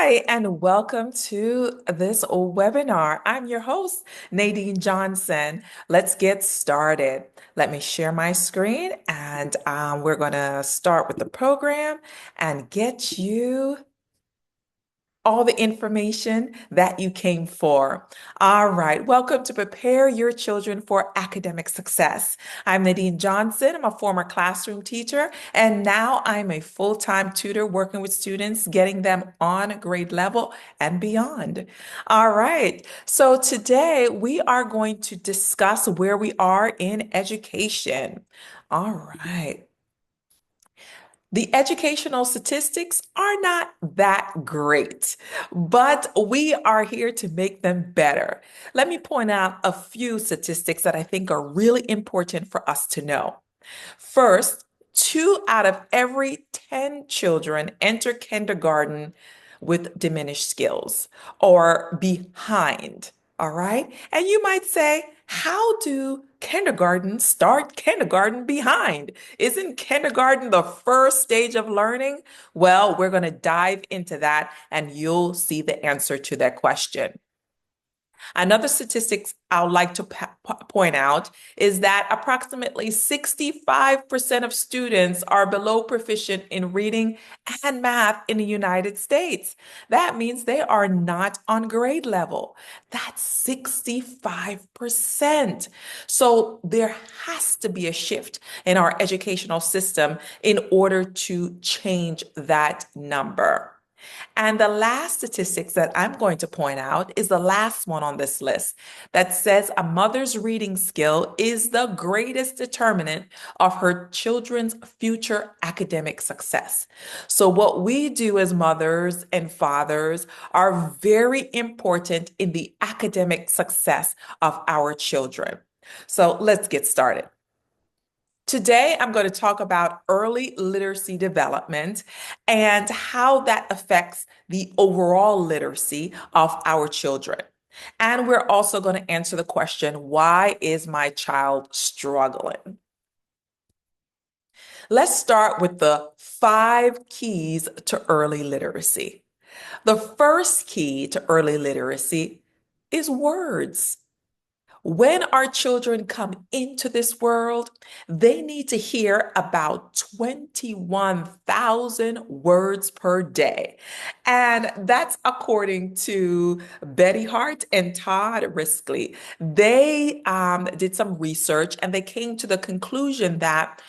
Hi, and welcome to this webinar. I'm your host, Nadine Johnson. Let's get started. Let me share my screen, and we're going to start with the program and get you all the information that you came for. All right, welcome to Prepare Your Children for Academic Success. I'm Nadine Johnson. I'm a former classroom teacher, and now I'm a full-time tutor working with students, getting them on grade level and beyond. All right, so today we are going to discuss where we are in education. All right. The educational statistics are not that great, but we are here to make them better. Let me point out a few statistics that I think are really important for us to know. First, 2 out of every 10 children enter kindergarten with diminished skills or behind. All right. And you might say, how do kindergarten start kindergarten behind? Isn't kindergarten the first stage of learning? Well, we're going to dive into that and you'll see the answer to that question. Another statistics I would like to point out is that approximately 65% of students are below proficient in reading and math in the United States. That means they are not on grade level. That's 65%. So there has to be a shift in our educational system in order to change that number. And the last statistics that I'm going to point out is the last one on this list that says a mother's reading skill is the greatest determinant of her children's future academic success. So, what we do as mothers and fathers are very important in the academic success of our children. So, let's get started. Today, I'm going to talk about early literacy development and how that affects the overall literacy of our children. And we're also going to answer the question, why is my child struggling? Let's start with the 5 keys to early literacy. The first key to early literacy is words. When our children come into this world, they need to hear about 21,000 words per day. And that's according to Betty Hart and Todd Riskley. They did some research and they came to the conclusion that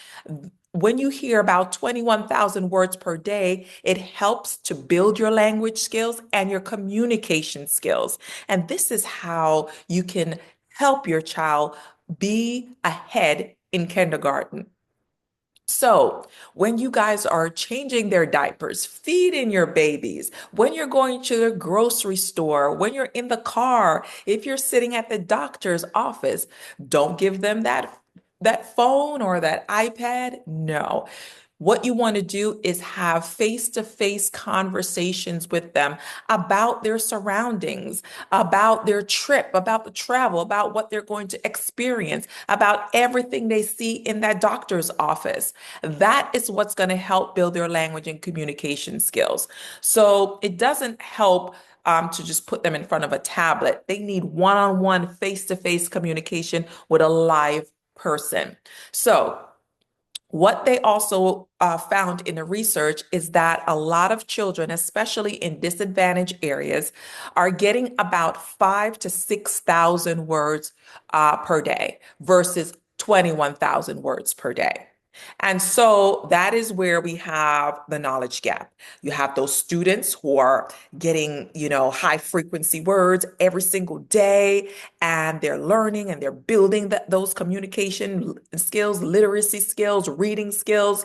when you hear about 21,000 words per day, it helps to build your language skills and your communication skills. And this is how you can help your child be ahead in kindergarten. So, when you guys are changing their diapers, feeding your babies, when you're going to the grocery store, when you're in the car, if you're sitting at the doctor's office, don't give them that phone or that iPad. No. What you want to do is have face-to-face conversations with them about their surroundings, about their trip, about the travel, about what they're going to experience, about everything they see in that doctor's office. That is what's going to help build their language and communication skills. So it doesn't help to just put them in front of a tablet. They need one-on-one, face-to-face communication with a live person. So what they also found in the research is that a lot of children, especially in disadvantaged areas, are getting about 5 to 6,000 words per day versus 21,000 words per day. And so that is where we have the knowledge gap. You have those students who are getting, high frequency words every single day, and they're learning and they're building those communication skills, literacy skills, reading skills,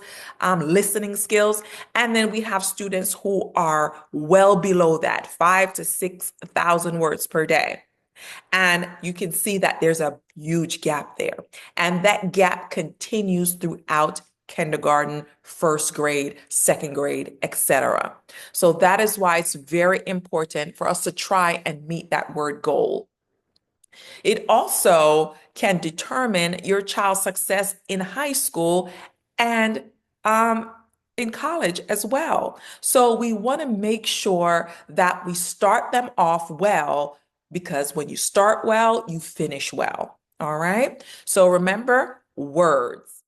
listening skills. And then we have students who are well below that, 5 to 6,000 words per day. And you can see that there's a huge gap there. And that gap continues throughout kindergarten, first grade, second grade, etc. So that is why it's very important for us to try and meet that word goal. It also can determine your child's success in high school and in college as well. So we want to make sure that we start them off well because when you start well, you finish well. All right. So remember words.